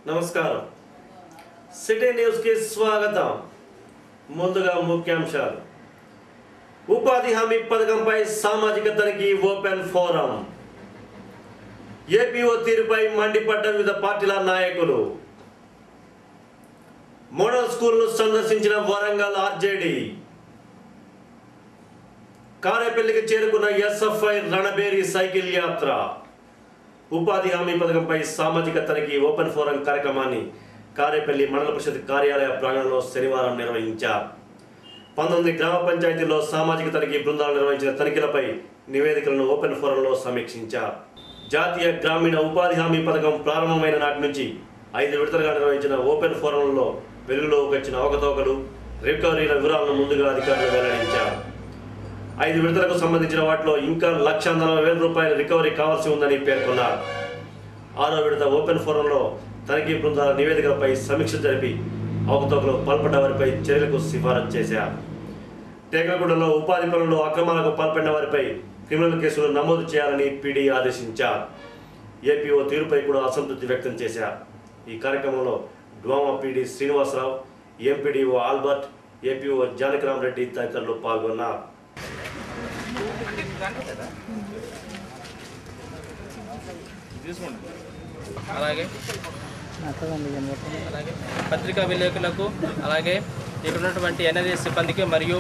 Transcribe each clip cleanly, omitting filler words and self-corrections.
నమస్కారం city news కి స్వాగతం. ముందుగా ముఖ్యాంశాలు. ఉపాధి హామీ పథకంపై సామాజిక తనిఖీ ఓపెన్ ఫోరం. ఏపీఓ తీరుపై మండిపడ్డ వివిధ పార్టీల నాయకులు. మోడల్ స్కూల్ను సందర్శించిన వరంగల్ ఆర్జేడీ. కారేపల్లికి చేరుకున్న ఎస్ఎఫ్ఐ రణబేరి సైకిల్ యాత్ర. ఉపాధి హామీ పథకంపై సామాజిక తనిఖీ ఓపెన్ ఫోరం కార్యక్రమాన్ని కారేపల్లి మండల పరిషత్ కార్యాలయ ప్రాంగణంలో శనివారం నిర్వహించారు. 19 గ్రామ పంచాయతీల్లో సామాజిక తనిఖీ బృందాలు నిర్వహించిన తనిఖీలపై నివేదికలను ఓపెన్ ఫోరంలో సమీక్షించారు. జాతీయ గ్రామీణ ఉపాధి హామీ పథకం ప్రారంభమైన నాటి నుంచి 5 విడతలుగా నిర్వహించిన ఓపెన్ ఫోరంలో వెలుగులోకి వచ్చిన అవకతవకలు, రికవరీల వివరాలను ముందుగా అధికారులు వెల్లడించారు. 5 విడతలకు సంబంధించిన వాటిలో ఇంకా 1,40,000 రూపాయల రికవరీ కావాల్సి ఉందని పేర్కొన్నారు. 6వ విడత ఓపెన్ ఫోరంలో తనిఖీ బృందాల నివేదికలపై సమీక్ష జరిపి అవకతవకలు పాల్పడ్డ వారిపై చర్యలకు సిఫారసు చేశారు. టేకలగూడలో ఉపాధి పనుల్లో అక్రమాలకు పాల్పడిన వారిపై క్రిమినల్ కేసులు నమోదు చేయాలని పీడీ ఆదేశించారు. ఏపీఓ తీరుపై కూడా అసంతృప్తి వ్యక్తం చేశారు. ఈ కార్యక్రమంలో DWAMA PD Srinivasarao, MPDO Albert, APO Janakiram Reddy తదితరులు పాల్గొన్నారు. అలాగే పత్రికా విలేకరులకు, అలాగే ఇక్కడ ఉన్నటువంటి ఎన్ఎస్ఎస్ సిబ్బందికి మరియు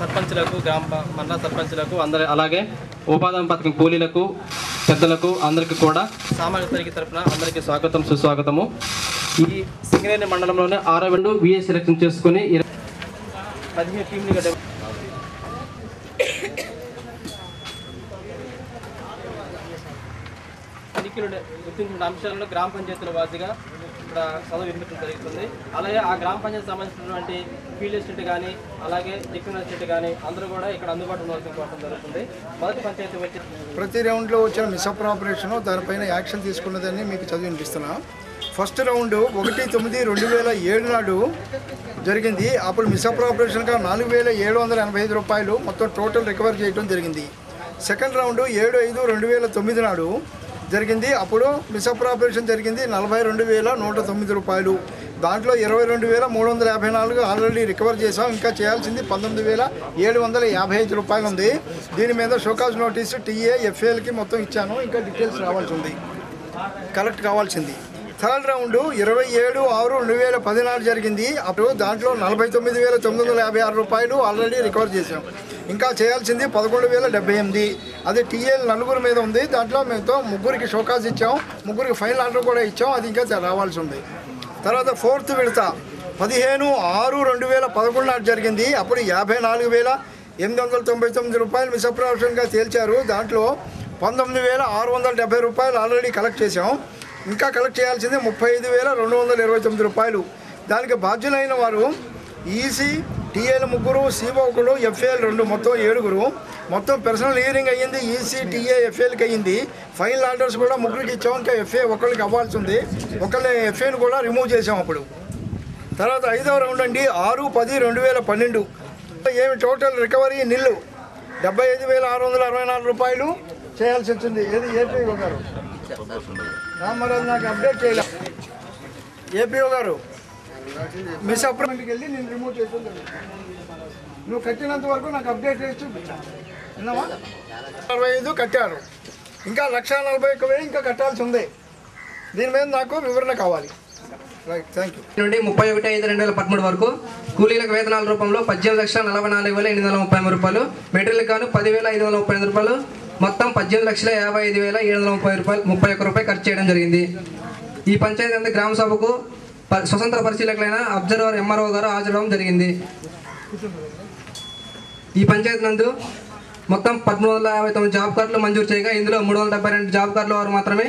సర్పంచులకు, మండల సర్పంచులకు అందరి, అలాగే ఉపాధి పథకం కూలీలకు, పెద్దలకు అందరికీ కూడా సామాజిక తనిఖీ తరఫున అందరికీ స్వాగతం, సుస్వాగతము. ఈ సింగరేణి మండలంలోనే 6వ విడత విఏ సెలెక్షన్ చేసుకుని 15 టీంలుగా గుర్తించిన అంశాలను గ్రామ పంచాయతీల వారీగా ఇక్కడ చదువు వినిపించడం జరుగుతుంది. అలాగే ఆ గ్రామ పంచాయతీ సంబంధించినటువంటి ఫీల్డ్ ఎస్టేట్ కానీ, అలాగే టెక్నికల్ ఎస్టేట్ కానీ అందరూ కూడా ఇక్కడ అందుబాటులో ఉండడం జరుగుతుంది. మొదటి పంచాయతీ వచ్చి ప్రతి రౌండ్లో వచ్చిన మిస్అప్రాపరేషన్ దానిపైన యాక్షన్ తీసుకున్నదని మీకు చదివి వినిపిస్తున్నా. ఫస్ట్ రౌండ్ 1/9/2007 నాడు జరిగింది. అప్పుడు మిస్అప్రాపరేషన్గా 4,785 రూపాయలు మొత్తం టోటల్ రికవర్ చేయడం జరిగింది. సెకండ్ రౌండ్ 7/5/2009 నాడు జరిగింది. అప్పుడు మిస్అప్రాపరేషన్ జరిగింది 42,109 రూపాయలు. దాంట్లో 22,354 ఆల్రెడీ రికవర్ చేసాం. ఇంకా చేయాల్సింది 19,755 రూపాయలు ఉంది. దీని మీద షోకాజ్ నోటీసు టీఏ ఎఫ్ఏఎల్కి మొత్తం ఇచ్చాను. ఇంకా డీటెయిల్స్ రావాల్సి ఉంది, కలెక్ట్ కావాల్సింది. థర్డ్ రౌండ్ 27/6/2014 జరిగింది. అప్పుడు దాంట్లో 49,956 రూపాయలు ఆల్రెడీ రికవర్ చేసాం. ఇంకా చేయాల్సింది 11,078. అది టీఏల్ 4 మీద ఉంది. దాంట్లో మేము 3 షోకాజ్ ఇచ్చాం, 3 ఫైనల్ ఆర్డర్ కూడా ఇచ్చాం. అది ఇంకా రావాల్సి ఉంది. తర్వాత ఫోర్త్ విడత 15/6/2011 నాడు జరిగింది. అప్పుడు 54,899 రూపాయలు మిస్అప్రాపరేషన్గా తేల్చారు. దాంట్లో 19,670 రూపాయలు ఆల్రెడీ కలెక్ట్ చేసాం. ఇంకా కలెక్ట్ చేయాల్సింది 35,229 రూపాయలు. దానికి బాధ్యులైన వారు ఈసీ, టీఏలు 3, సిఓ 1, ఎఫ్ఏఎల్ 2, మొత్తం 7. మొత్తం పర్సనల్ హియరింగ్ అయ్యింది. ఈసీ, టీఏ, ఎఫ్ఏఎల్కి అయ్యింది. ఫైనల్ ఆర్డర్స్ కూడా 3కి ఇచ్చాం. ఇంకా ఎఫ్ఏ ఒకరికి అవ్వాల్సి ఉంది. ఒకళ్ళని ఎఫ్ఏని కూడా రిమూవ్ చేసాం అప్పుడు. తర్వాత 5వ రౌండ్ అండి 6/10/2012. ఏమి టోటల్ రికవరీ నిల్లు 75,664 రూపాయలు చేయాల్సి వచ్చింది. ఏది ఏపీఓ గారు మరి అది నాకు అప్డేట్ చేయలే. ఏపీఓ గారు మిస్అప్రూవ్మెంట్కి వెళ్ళి నేను రిమూవ్ చేస్తుంది. నువ్వు కట్టినంత వరకు నాకు అప్డేట్ చేసి చూపించాను. విన్నావా? 65 కట్టారు. ఇంకా 1,41,000 ఇంకా కట్టాల్సి ఉంది. దీని మీద నాకు వివరణ కావాలి. Right, thank you. నుండి 31/5/2013 వరకు కూలీలకు వేతనాల రూపంలో 18,44,830 రూపాయలు, మెటీరియల్ గాను 10,538 రూపాయలు, మొత్తం 18,55,730 రూపాయలు ఖర్చు చేయడం జరిగింది. ఈ పంచాయతీ అంతా గ్రామ సభకు స్వతంత్ర పరిశీలకులైన అబ్జర్వర్ ఎంఆర్ఓ గారు హాజరవడం జరిగింది. ఈ పంచాయతీ నందు మొత్తం 1359 జాబ్ కార్డులు మంజూరు చేయగా ఇందులో 372 జాబ్ కార్డుల వారు మాత్రమే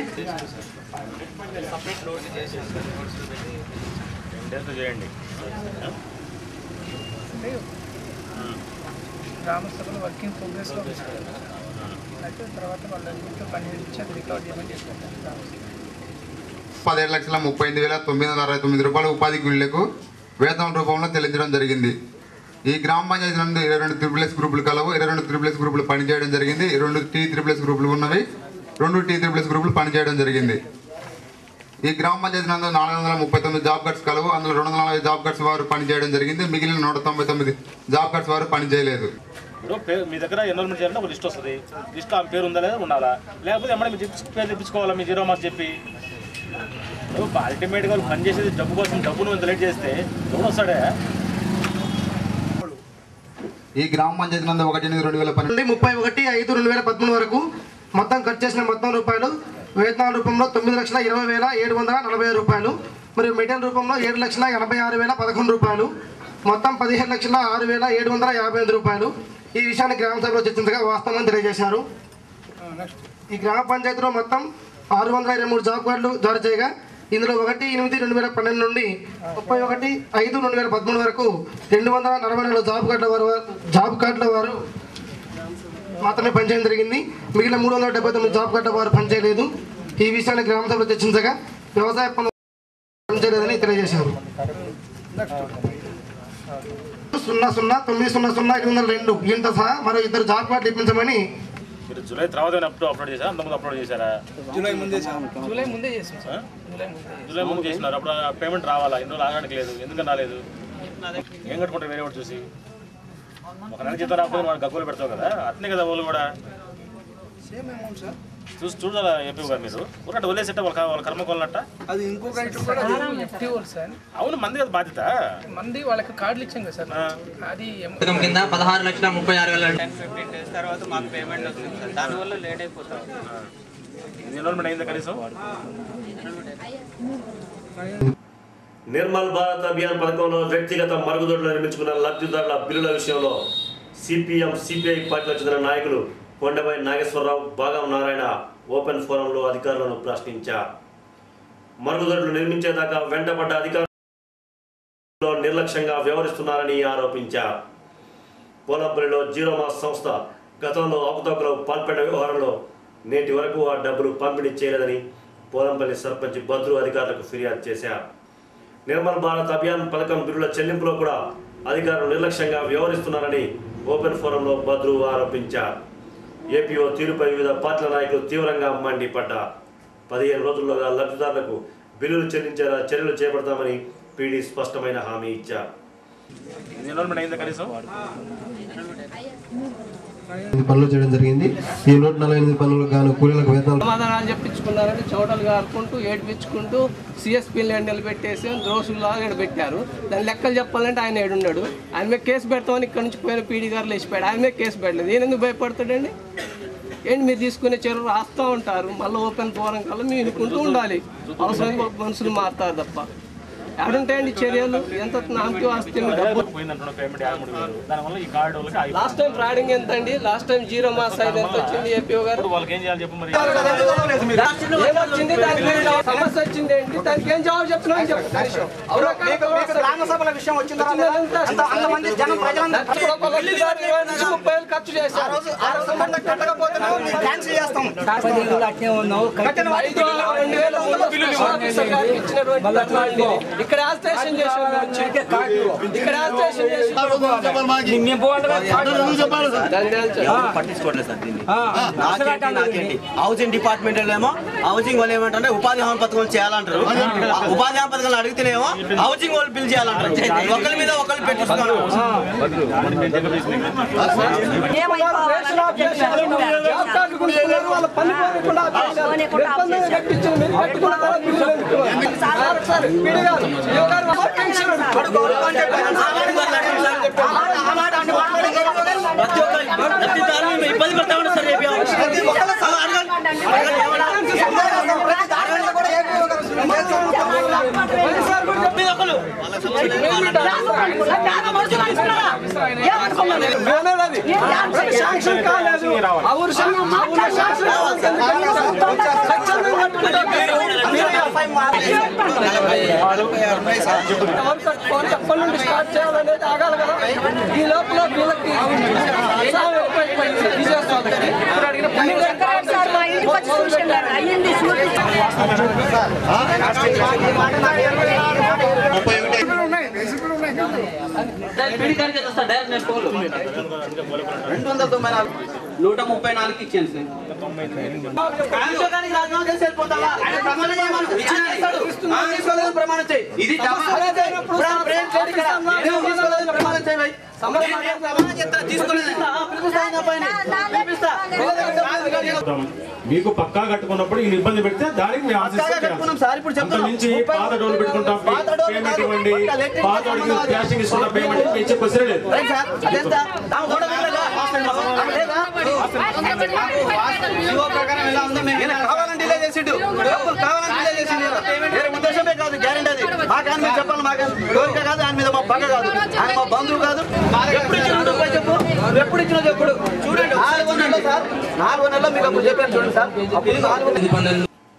గ్రామ సభలు వర్కింగ్ ప్రోగ్రెస్లో అయితే తర్వాత వాళ్ళ పని ఇచ్చి రికార్డ్ చేయమని చేసుకుంటారు. 17,38,969 రూపాయలు ఉపాధి కూలీలకు వేతనం రూపంలో చెల్లించడం జరిగింది. ఈ గ్రామ పంచాయతీ నుండి 22 3+ గ్రూపులు కలవు. 22 3+ గ్రూపులు పనిచేయడం జరిగింది. 2 T3+ గ్రూపులు ఉన్నవి, 2 T3+ గ్రూపులు పనిచేయడం జరిగింది. ఈ గ్రామ పంచాయతీ నందు 439 జాబ్ కార్డ్స్ కలవు. అందులో 240 జాబ్ కార్డ్స్ వారు పనిచేయడం జరిగింది. మిగిలిన 199 జాబ్ కార్డ్స్ వారు పనిచేయలేదు. ఇప్పుడు మీ దగ్గర ఎన్రోల్మెంట్ చేయాలంటే ఒక లిస్ట్ వస్తుంది. లిస్ట్లో ఆమె పేరు ఉందా లేదా ఉండాలా, లేకపోతే ఏమన్నా మీరు పేరు తెప్పించుకోవాలా మీ 0 మార్క్స్ చెప్పి. అల్టిమేట్గా వాళ్ళు పనిచేసేది డబ్బు కోసం, డబ్బును ఇంత లేట్ చేస్తే ఎవడు వస్తాడే. ఈ గ్రామ పంచాయతీ నందు 1/8/2012 నుండి 31/5/2013 వరకు మొత్తం ఖర్చు చేసిన మొత్తం రూపాయలు వేతనాల రూపంలో 9,20,740 రూపాయలు మరియు మెటీరియల్ రూపంలో 7,86,011 రూపాయలు, మొత్తం 15,06,755 రూపాయలు. ఈ విషయాన్ని గ్రామ సభలో చర్చించగా వాస్తవం తెలియజేశారు. ఈ గ్రామ పంచాయతీలో మొత్తం 623 జాబ్ కార్డులు జారీ చేయగా ఇందులో 1/8/2012 నుండి 31/5/2013 వరకు 244 జాబ్ కార్డుల వారు మాత్రమే పనిచేయడం జరిగింది. మిగిలిన 379 జాబ్ కార్డుల వారు పనిచేయలేదు. ఈ విషయాన్ని గ్రామ సభలో చర్చించగా వ్యవసాయ పనులు పనిచేయలేదని తెలియజేశారు. 00/900/802 ఈయనతో సహా మరో 2 జాబ్ కార్డులు ఇప్పించమని మీరు జూలై తర్వాత అప్లోడ్ చేశారా, అంతకుముందు అప్లోడ్ చేశారా? జూలై ముందే చేసాం. జూలై ముందు చేసినారు. అప్పుడు పేమెంట్ రావాలా? ఎన్ని రోజులు ఆగడానికి లేదు, ఎందుకని రాలేదు? ఏం కట్టుకుంటారు వేరే వాడు చూసి? ఒక నెల జీతం రాకపోతే వాడు గగ్గులు పెడతావు కదా, అట్నే కదా వాళ్ళు కూడా చూడాలా. ఏపీ గారు మీరు ఊరంటే వదిలేసేట వాళ్ళ కర్మకోవాలన్నట్ట. అది ఇంకొక ఐటమ్ కూడా సార్. అవును, మంది కదా బాధ్యత. మంది వాళ్ళకి కార్డులు ఇచ్చాం కదా సార్. అది కింద 16,36,000 10-15 days తర్వాత మాకు పేమెంట్ వస్తుంది సార్. దానివల్ల లేట్ అయిపోతాం. ఎన్రోల్మెంట్ అయిందా కనీసం? నిర్మల్ భారత్ అభియాన్ పథకంలో వ్యక్తిగత మరుగుదొడ్లు నిర్మించుకున్న లబ్ధిదారుల బిల్లుల విషయంలో సిపిఎం, సిపిఐ పార్టీలకు చెందిన నాయకులు కొండపై నాగేశ్వరరావు, బాగం నారాయణ ఓపెన్ ఫోరంలో అధికారులను ప్రశ్నించారు. మరుగుదొడ్లు నిర్మించేదాకా వెంటపడ్డ అధికారులు నిర్లక్ష్యంగా వ్యవహరిస్తున్నారని ఆరోపించారు. పోలంపల్లిలో 0 మార్క్స్ సంస్థ గతంలో అవకతవకలు పాల్పడిన వ్యవహారంలో నేటి వరకు ఆ డబ్బులు పంపిణీ చేయలేదని పోలంపల్లి సర్పంచ్ బద్రు అధికారులకు ఫిర్యాదు చేశారు. నిర్మల్ భారత్ అభియాన్ పథకం బిల్లుల చెల్లింపులో కూడా అధికారులు నిర్లక్ష్యంగా వ్యవహరిస్తున్నారని ఓపెన్ ఫోరంలో బద్రు ఆరోపించారు. ఏపీఓ తీరుపై వివిధ పార్టీల నాయకులు తీవ్రంగా మండిపడ్డారు. 15 రోజుల్లోగా లబ్ధిదారులకు బిల్లులు చెల్లించేలా చర్యలు చేపడతామని పీడీ స్పష్టమైన హామీ ఇచ్చారు. ఎన్రోల్మెంట్ అయిందా కనీసం? పనులు చేయడం జరిగింది. ఈ 148 పనులకు గాను కూలీలకు వేతనాలు సమాధానాలు చెప్పించుకున్నారని చోటలుగా ఆడుకుంటూ ఏడ్పించుకుంటూ సిఎస్పీలు నిలబెట్టేసి దోసులాగా పెట్టారు. దాని లెక్కలు చెప్పాలంటే ఆయన ఏడున్నాడు. ఆయన మీద కేసు పెడతామని ఇక్కడ నుంచి పోయిన పీడీ గారు లేచిపోయాడు. ఆయన మీద కేసు పెట్టలేదు. ఈయన ఎందుకు భయపడతాడండి? ఏంటి మీరు తీసుకునే చర్యలు రాస్తూ ఉంటారు. మళ్ళీ ఓపెన్ ఫోరం కల్లా మీరు వినుకుంటూ ఉండాలి. అవసరమైన మనుషులు మారుతారు తప్ప ఎక్కడుంటాయండి చర్యలు? ఎంత నామకి వస్తుంది. లాస్ట్ టైం ఫ్రాడింగ్ ఎంత అండి? లాస్ట్ టైం 0 మార్క్స్ అయితే ఎంత వచ్చింది? ఏపీఓ గారు వాళ్ళకి ఏం చేయాలి చెప్పు. మరి ఏమొచ్చింది? దానికి సమస్య వచ్చింది ఏంటి? దానికి ఏం జవాబు చెప్తున్నాను చెప్పు. విషయం వచ్చింది. 30,000 ఖర్చు చేశారు. ఇక్కడ ఆల్టరేషన్ చేసి పట్టించుకోవట్లేదు సార్ దీన్ని. నాకేంటి హౌసింగ్ డిపార్ట్మెంట్ ఏమో హౌసింగ్ వాళ్ళు ఏమంటారంటే ఉపాధి హామీ పథకం చేయాలంటారు. ఉపాధి హామీ పథకాలు అడిగితేనేమో హౌసింగ్ వాళ్ళు బిల్ చేయాలంటారు. ఒకరి మీద ఒకరు పెట్టిస్తున్నారు. ఇబ్బంది పడతా ఉన్నారు సార్. స్టార్ట్ చేయాలనేది ఆగాలి కదా. ఈ లోపల వీళ్ళకి 234 ఇచ్చాను సార్. ప్రమాణం చేయి. ఇది మీకు పక్కా కట్టుకున్నప్పుడు ఈ ఇబ్బంది పెడితే దానికి మేము నుంచి పాత డోర్లు పెట్టుకుంటాం పేమెంట్ ఇవ్వండి, పాత క్యాషింగ్ ఇస్తున్న పేమెంట్ ఇచ్చే క్వశ్చన్ లేదు. కావాలని డిలే చేసిండు, కావాలని డిలే చేసిండు. వేరే ఉద్దేశమే కాదు, గ్యారెంటీ అది. మాకు ఆయన మీద చెప్పాలి, మాకు కోరిక కాదు, ఆయన మీద మా పగ కాదు, ఆయన మా బంధువు కాదు. ఎప్పుడు ఇచ్చినప్పుడు చెప్పు, ఎప్పుడు ఇచ్చినా చెప్పుడు. చూడండి 4 నెలలు సార్, 4 నెలలు మీకు అప్పుడు చెప్పాను చూడండి సార్.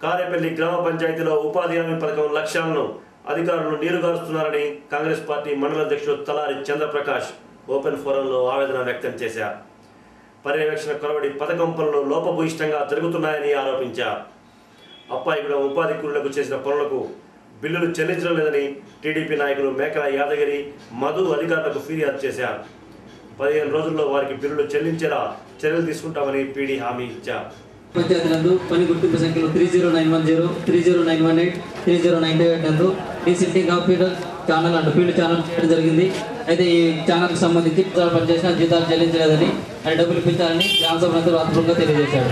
కారేపల్లి గ్రామ పంచాయతీలో ఉపాధి హామీ పథకం లక్ష్యాలను అధికారులు నీరుగారుస్తున్నారని కాంగ్రెస్ పార్టీ మండల అధ్యక్షుడు తలారి చంద్రప్రకాష్ ఓపెన్ ఫోరంలో ఆవేదన వ్యక్తం చేశారు. పర్యవేక్షణ కొరవడి పథకం పనులు లోపభూయిష్టంగా జరుగుతున్నాయని ఆరోపించారు. అప్పాయిగూడెం ఉపాధి కూలీలకు చేసిన పనులకు బిల్లులు చెల్లించడం లేదని టీడీపీ నాయకులు మేకల యాదగిరి, మధు అధికారులకు ఫిర్యాదు చేశారు. 15 రోజుల్లో వారికి బిల్లులు చెల్లించేలా చర్యలు తీసుకుంటామని పీడీ హామీ ఇచ్చారు. పంచాయతీలందు పని గుర్తింపు సంఖ్యలో 30910, 30918, 30928 నందు desilting of field channel and field channel చేయడం జరిగింది. అయితే ఈ ఛానల్కి సంబంధించి పనిచేసిన జీతాలు చెల్లించలేదని ఆయన డబ్బులు ఇప్పించాలని గ్రామసభ నేతలు ఆత్మూలంగా తెలియజేశారు.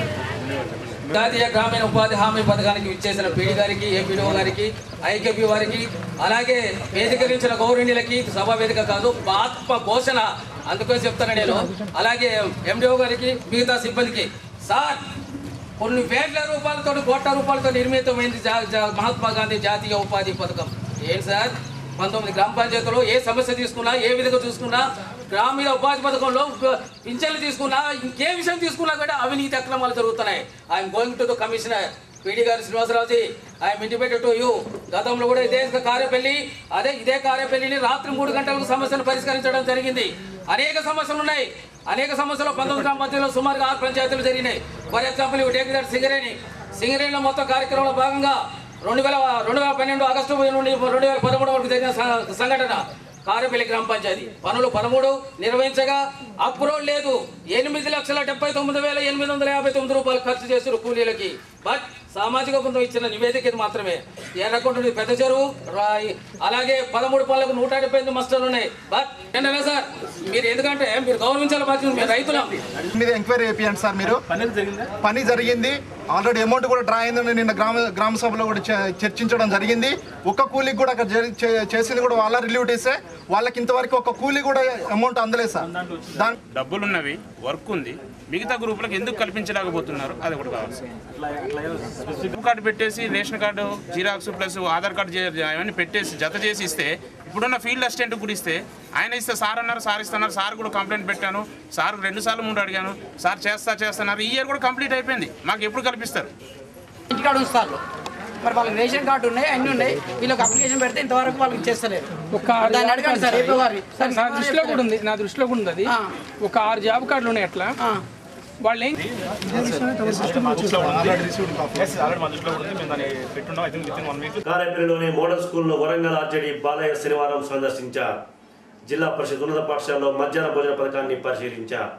జాతీయ గ్రామీణ ఉపాధి హామీ పథకానికి విచ్చేసిన పీడీ గారికి, ఏపీడీఓ గారికి, ఐకేపీ వారికి, అలాగే వేదికరించిన గౌరవనీయులకి, సభా వేదిక కాదు ఆత్మ పోషణ అందుకని చెప్తాను నేను. అలాగే ఎండిఓ గారికి, మిగతా సిబ్బందికి, సార్ కొన్ని వేల రూపాయలతో, కోట్ల రూపాయలతో నిర్మితమైంది మహాత్మా గాంధీ జాతీయ ఉపాధి పథకం. ఏంటి సార్, 19 గ్రామ పంచాయతీలో ఏ సమస్య తీసుకున్నా, ఏ విధంగా చూసుకున్నా, గ్రామీణ ఉపాధి పథకంలో పింఛన్లు తీసుకున్నా, ఇంకే విషయం తీసుకున్నా కూడా అవినీతి అక్రమాలు జరుగుతున్నాయి. I'm going to the commissioner PD గారు శ్రీనివాసరావుజీ, ఐఎమ్ ఇంటిమేటెడ్ టు యూ. గతంలో కూడా ఇదే కారేపల్లిని రాత్రి 3 గంటలకు సమస్యను పరిష్కరించడం జరిగింది. అనేక సమస్యలు ఉన్నాయి. అనేక సమస్యలు 19 గ్రామ పంచాయతీలో సుమారుగా 6 పంచాయతీలు జరిగినాయి. ఫర్ ఎగ్జాంపుల్ టేక్ దట్ సింగరేణిలో మొత్తం కార్యక్రమంలో భాగంగా 2012 ఆగస్టు నుండి 2013 వరకు జరిగిన సంఘటన కారేపల్లి గ్రామ పంచాయతీ పనులు 13 నిర్వహించగా అప్రూవల్ లేదు. 8,79,859 రూపాయలు ఖర్చు చేశారు కూలీలకి. బట్ సామాజిక బృందం ఇచ్చిన నివేదిక మాత్రమే. ఎర్రకుంటుంది పెద్ద చెరువు, అలాగే 13 పనులకు 178 మస్టర్లు ఉన్నాయి. బట్ ఏంటనే సార్ మీరు, ఎందుకంటే మీరు గౌరవించాలి బాధ్యత, మీరు రైతులు మీద ఎంక్వైరీ చేయండి సార్. మీరు పని జరిగింది, ఆల్రెడీ అమౌంట్ కూడా డ్రా అయిందని నిన్న గ్రామ సభలో కూడా చర్చించడం జరిగింది. ఒక్క కూలీకి కూడా అక్కడ చేసింది కూడా వాళ్ళ రిలేటివ్సే. వాళ్ళకి ఇంతవరకు ఒక కూలీ కూడా అమౌంట్ అందలేదు సార్. డబ్బులు ఉన్నవి, వర్క్ ఉంది, మిగతా గ్రూపులకు ఎందుకు కల్పించలేకపోతున్నారు? అది ఒకటి కావాలి సార్. కార్డు పెట్టేసి ration card xerox plus Aadhaar card అవన్నీ పెట్టేసి జత చేసి ఇస్తే, ఇప్పుడున్న ఫీల్డ్ అసిస్టెంట్ కూడా ఇస్తే ఆయన ఇస్తే సార్ అన్నారు, సార్ ఇస్తున్నారు. సార్ కూడా కంప్లైంట్ పెట్టాను, సార్ 2 సార్లు 3 అడిగాను, సార్ చేస్తున్నారు. ఈ ఇయర్ కూడా కంప్లీట్ అయిపోయింది. మాకు ఎప్పుడు కల్పిస్తారు? ఇంటికాడ ఉంచుతారు. మరి వాళ్ళకి రేషన్ కార్డు ఉన్నాయి, అన్నీ ఉన్నాయి. వీళ్ళకి అప్లికేషన్ పెడితే ఇంతవరకు వాళ్ళకి చేస్తలేదు. దాన్ని అడగండి సార్. నా దృష్టిలో కూడా ఉంది, అది ఒక 6 జాబ్ కార్డులు ఉన్నాయి. అట్లా వాళ్ళు కారేపల్లిలోని మోడల్ స్కూల్లో వరంగల్ ఆర్జేడీ బాలయ్య శనివారం సందర్శించారు. జిల్లా పరిషత్ ఉన్నత పాఠశాలలో మధ్యాహ్న భోజన పథకాన్ని పరిశీలించారు.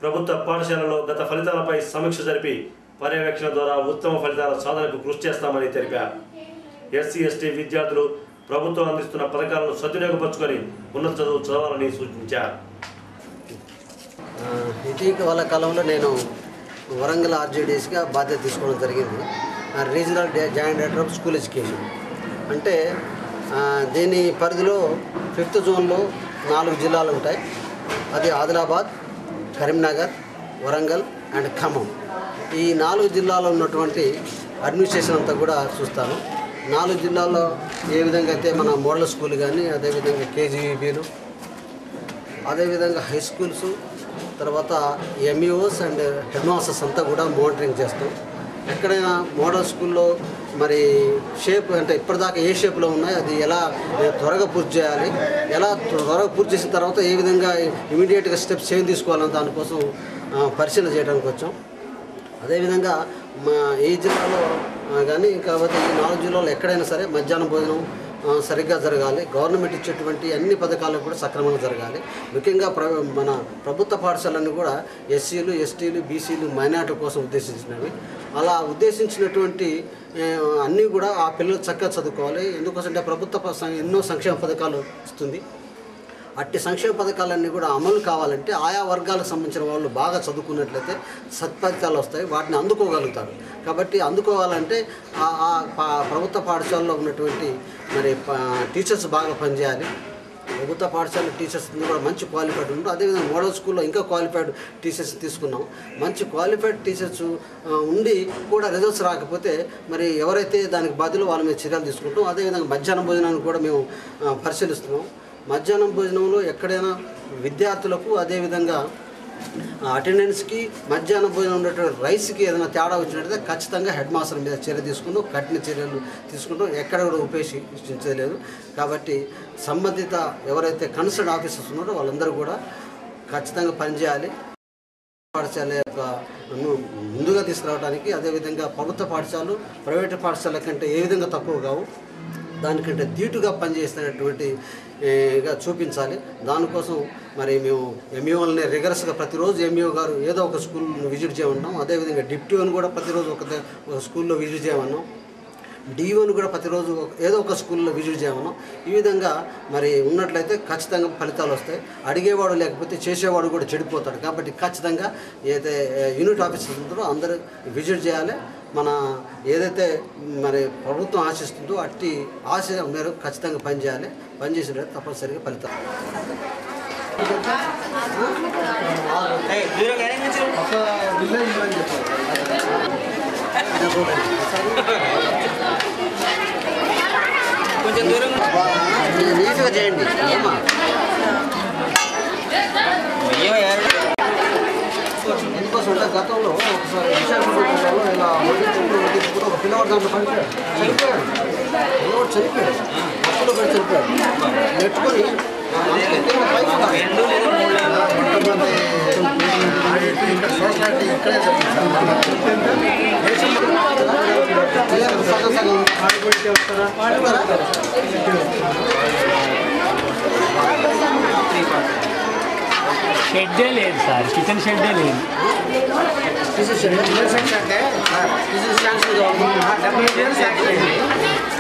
ప్రభుత్వ పాఠశాలలో గత ఫలితాలపై సమీక్ష జరిపి పర్యవేక్షణ ద్వారా ఉత్తమ ఫలితాల సాధనకు కృషి చేస్తామని తెలిపారు. ఎస్సీ ఎస్టీ విద్యార్థులు ప్రభుత్వం అందిస్తున్న పథకాలను సద్వినియోగపరుచుకొని ఉన్నత చదువు చదవాలని సూచించారు. ఇటీవల కాలంలో నేను వరంగల్ ఆర్జేడీస్గా బాధ్యత తీసుకోవడం జరిగింది. Regional joint director of school education. అంటే దీని పరిధిలో 5th జోన్లో 4 జిల్లాలు ఉంటాయి. అది ఆదిలాబాద్, కరీంనగర్, వరంగల్ అండ్ ఖమ్మం. ఈ 4 జిల్లాలో ఉన్నటువంటి అడ్మినిస్ట్రేషన్ అంతా కూడా చూస్తాను. 4 జిల్లాల్లో ఏ విధంగా అయితే మన మోడల్ స్కూల్ కానీ, అదేవిధంగా కేజీబీలు, అదేవిధంగా హై స్కూల్స్, తర్వాత ఎంఈఓస్ అండ్ హెడ్ మాస్టర్స్ అంతా కూడా మానిటరింగ్ చేస్తాం. ఎక్కడైనా మోడల్ స్కూల్లో మరి షేప్ అంటే ఇప్పటిదాకా ఏ షేప్లో ఉన్నాయి, అది ఎలా త్వరగా పూర్తి చేయాలి, ఎలా త్వరగా పూర్తి చేసిన తర్వాత ఏ విధంగా ఇమీడియట్గా స్టెప్స్ ఏం తీసుకోవాలని దానికోసం పరిశీలన చేయడానికి వచ్చాం. అదేవిధంగా మా ఈ జిల్లాలో కానీ, కాబట్టి ఈ 4 జిల్లాలో ఎక్కడైనా సరే మధ్యాహ్నం భోజనం సరిగ్గా జరగాలి. గవర్నమెంట్ ఇచ్చేటువంటి అన్ని పథకాలు కూడా సక్రమంగా జరగాలి. ముఖ్యంగా మన ప్రభుత్వ పాఠశాలన్నీ కూడా ఎస్సీలు, ఎస్టీలు, బీసీలు, మైనార్టీల కోసం ఉద్దేశించినవి. అలా ఉద్దేశించినటువంటి అన్నీ కూడా ఆ పిల్లలు చక్కగా చదువుకోవాలి. ఎందుకోసంటే ప్రభుత్వ ఎన్నో సంక్షేమ పథకాలు ఇస్తుంది. అట్టి సంక్షేమ పథకాలన్నీ కూడా అమలు కావాలంటే ఆయా వర్గాలకు సంబంధించిన వాళ్ళు బాగా చదువుకున్నట్లయితే సత్ఫలితాలు వస్తాయి, వాటిని అందుకోగలుగుతారు. కాబట్టి అందుకోవాలంటే ప్రభుత్వ పాఠశాలలో ఉన్నటువంటి మరి టీచర్స్ బాగా పనిచేయాలి. ప్రభుత్వ పాఠశాల టీచర్స్ కూడా మంచి క్వాలిఫైడ్ ఉంటారు. అదేవిధంగా మోడల్ స్కూల్లో ఇంకా క్వాలిఫైడ్ టీచర్స్ తీసుకున్నాం. మంచి క్వాలిఫైడ్ టీచర్స్ ఉండి కూడా రిజల్ట్స్ రాకపోతే మరి ఎవరైతే దానికి బాధ్యులో వాళ్ళ మీద చర్యలు తీసుకుంటాం. అదేవిధంగా మధ్యాహ్న భోజనాన్ని కూడా మేము పరిశీలిస్తున్నాం. మధ్యాహ్నం భోజనంలో ఎక్కడైనా విద్యార్థులకు అదేవిధంగా అటెండెన్స్కి మధ్యాహ్నం భోజనం ఉండేటువంటి రైస్కి ఏదైనా తేడా వచ్చినట్లయితే ఖచ్చితంగా హెడ్ మాస్టర్ మీద చర్య తీసుకుంటాం, కఠిన చర్యలు తీసుకుంటాం. ఎక్కడ కూడా ఉపేక్షించలేదు. కాబట్టి సంబంధిత ఎవరైతే కన్సర్న్ ఆఫీసర్స్ ఉన్నారో వాళ్ళందరూ కూడా ఖచ్చితంగా పనిచేయాలి. పాఠశాల యొక్క ముందుగా తీసుకురావడానికి, అదేవిధంగా ప్రభుత్వ పాఠశాలలు ప్రైవేటు పాఠశాల కంటే ఏ విధంగా తక్కువ కావు, దానికంటే ధీటుగా పనిచేస్తున్నటువంటిగా చూపించాలి. దానికోసం మరి మేము ఎంఈఓలని రిగరస్గా ప్రతిరోజు ఎంఈఓ గారు ఏదో ఒక స్కూల్ను విజిట్ చేయమన్నాం. అదేవిధంగా డిప్యూని కూడా ప్రతిరోజు ఒక స్కూల్లో విజిట్ చేయమన్నాం. డిఓని కూడా ప్రతిరోజు ఏదో ఒక స్కూల్లో విజిట్ చేయమన్నాం. ఈ విధంగా మరి ఉన్నట్లయితే ఖచ్చితంగా ఫలితాలు వస్తాయి. అడిగేవాడు లేకపోతే చేసేవాడు కూడా చెడిపోతాడు. కాబట్టి ఖచ్చితంగా ఏదైతే యూనిట్ ఆఫీసర్స్ ఉంటారో అందరూ విజిట్ చేయాలి. మన ఏదైతే మరి ప్రభుత్వం ఆశిస్తుందో అట్టి ఆశ మేరకు ఖచ్చితంగా పనిచేయాలి. పనిచేసినట్టు తప్పనిసరిగా ఫలితాలు. కొంచెం దూరం నీట్గా చేయండి. ఎందుకోసం అంటే గతంలో ఒకసారి విశాఖపట్నంలో ఇలా వడ్డించుకుంటూ ఒక పిల్లవాడు దాంట్లో చనిపోయాడు. పిల్లవాడు చనిపోయాడు, అప్పుడు కూడా చనిపోయాడు. నెట్టుకొని సొసైటీ ఇక్కడే షెడ్డే లేదు సార్, కిచెన్ షెడ్డే లేదు.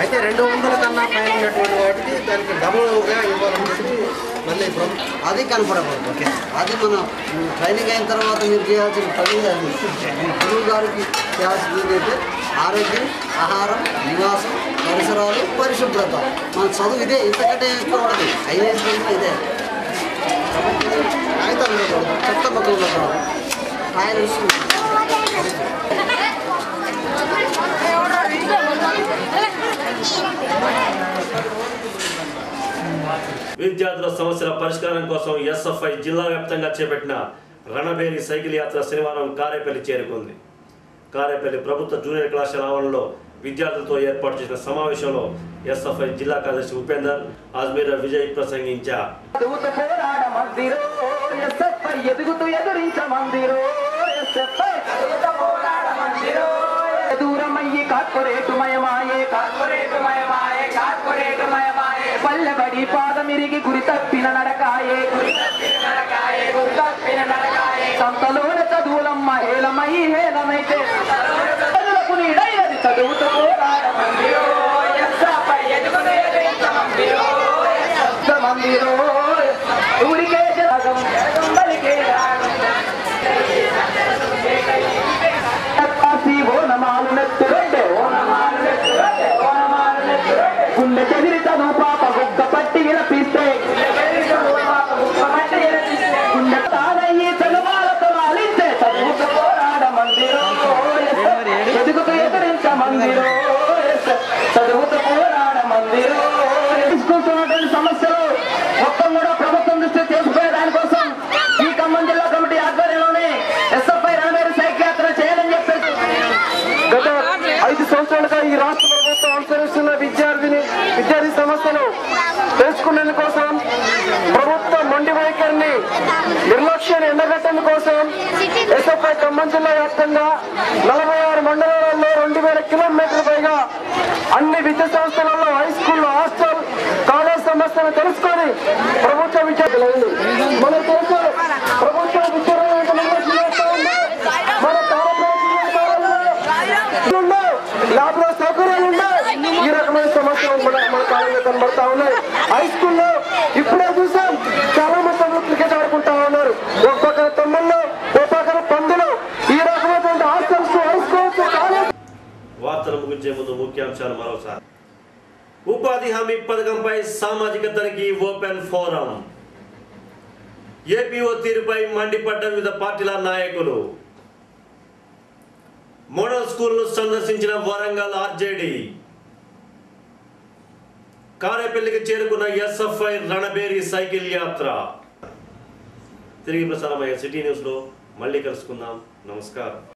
అయితే 200 కన్నా పైన ఉన్నటువంటి వాటికి దానికి డబుల్గా ఇవ్వాలని చెప్పి మళ్ళీ అది కనపడకూడదు. ఓకే, అది మనం ట్రైనింగ్ అయిన తర్వాత మీరు చేయాల్సిన పని. గురువు గారికి చేయాల్సింది ఏంటంటే ఆరోగ్యం, ఆహారం, నివాసం, పరిసరాలు, పరిశుభ్రత. మన చదువు ఇదే, ఇంతకంటే ఎక్కువ ఉండదు. ఐఏఎస్ ఇదే. కాగితాలు ఉండకూడదు, చెత్త మొక్కలు ఉండకూడదు. ఆయన విద్యార్థుల సమస్యల పరిష్కారం కోసం ఎస్ఎఫ్ఐ జిల్లా వ్యాప్తంగా చేపట్టిన రణబేరి సైకిల్ యాత్ర శనివారం కారేపల్లి చేరుకుంది. కారేపల్లి ప్రభుత్వ జూనియర్ కళాశాల ఆవరణలో విద్యార్థులతో ఏర్పాటు చేసిన సమావేశంలో ఎస్ఎఫ్ఐ జిల్లా కార్యదర్శి ఉపేందర్, అజ్మీర్ విజయ్ ప్రసంగించారు. పల్లెబడి పాదమిరిగి గురి తప్పిన నడకాయే, సంతలోన చదువులమ్మ హేళమై హేళమైతే చదువుతూ ఊరికే జగం బలికే ఓనమాలు నెత్తురండే, గుండె చెదిరి చదువు పాప గుగ్గ పట్టి విలపిస్తే గుండె తానయ్యి చదువాలతో ఆలించే చదువుతూ పోరాడ మందిరో, ఎదుగుతూ ఎదురించ మందిరో, చదువుతూ పోరాడ మందిరో. తీసుకుంటున్నటువంటి సమస్యలు మొత్తం కూడా ప్రభుత్వం దృష్టి చేసుకునే దానికోసం ఈ ఖమ్మం జిల్లా కమిటీ ఆధ్వర్యంలోనే ఎస్ఎఫ్ఐ రణబేరి సైకిల్ యాత్ర చేయాలని చెప్పేసి గత 5 సంవత్సరాలుగా ఈ రాష్ట్ర ప్రభుత్వం అనుసరిస్తున్న విద్యార్థి సమస్యలు తెలుసుకునేందుకోసం, ప్రభుత్వ మొండి వైఖరిని నిర్లక్ష్యాన్ని ఎండగట్టేందుకు కోసం ఎస్ఎఫ్ఐ ఖమ్మం జిల్లా వ్యాప్తంగా 46 మండలాల్లో 2000 కిలోమీటర్ల పైగా అన్ని విద్యా సంస్థలలో, హై స్కూల్లో, హాస్టల్, వ్యవస్థను తెలుసుకొని ప్రభుత్వ విద్యార్థులైంది మనకు తెలుసు ప్రభుత్వ విద్యాలయాలు నిర్వహిస్తూ ఉంది. మన ల్యాబ్లో సౌకర్యాలు ఉన్నాయి. ఈ రకమైన సమస్యలు మన కాలంలో కనబడతా ఉన్నాయి. హై స్కూల్లో ఇప్పుడే చూసాం చాలా మంది క్రికెట్ ఆడుకుంటా ఉన్నారు. ఒక పక్కన తమ్ముళ్ళు, ఒక పక్కన పందులు, ఈ రకమైనటువంటి హాస్టల్స్, హై స్కూల్స్, కాలేజ్. వార్తలు ముగించే ముందు ముఖ్యాంశాలు మరోసారి. ఉపాధి హామీ పథకంపై సామాజిక తనిఖీ ఓపెన్ ఫోరం. ఏపీఓ తీరుపై మండిపడ్డ వివిధ పార్టీల నాయకులు. మోడల్ స్కూల్ను సందర్శించిన వరంగల్ ఆర్జేడీ. కారేపల్లికి చేరుకున్న ఎస్ఎఫ్ఐ రణబేరి సైకిల్ యాత్ర. తిరిగి ప్రసారమయ్యే సిటీ న్యూస్లో మళ్ళీ కలుసుకుందాం. నమస్కారం.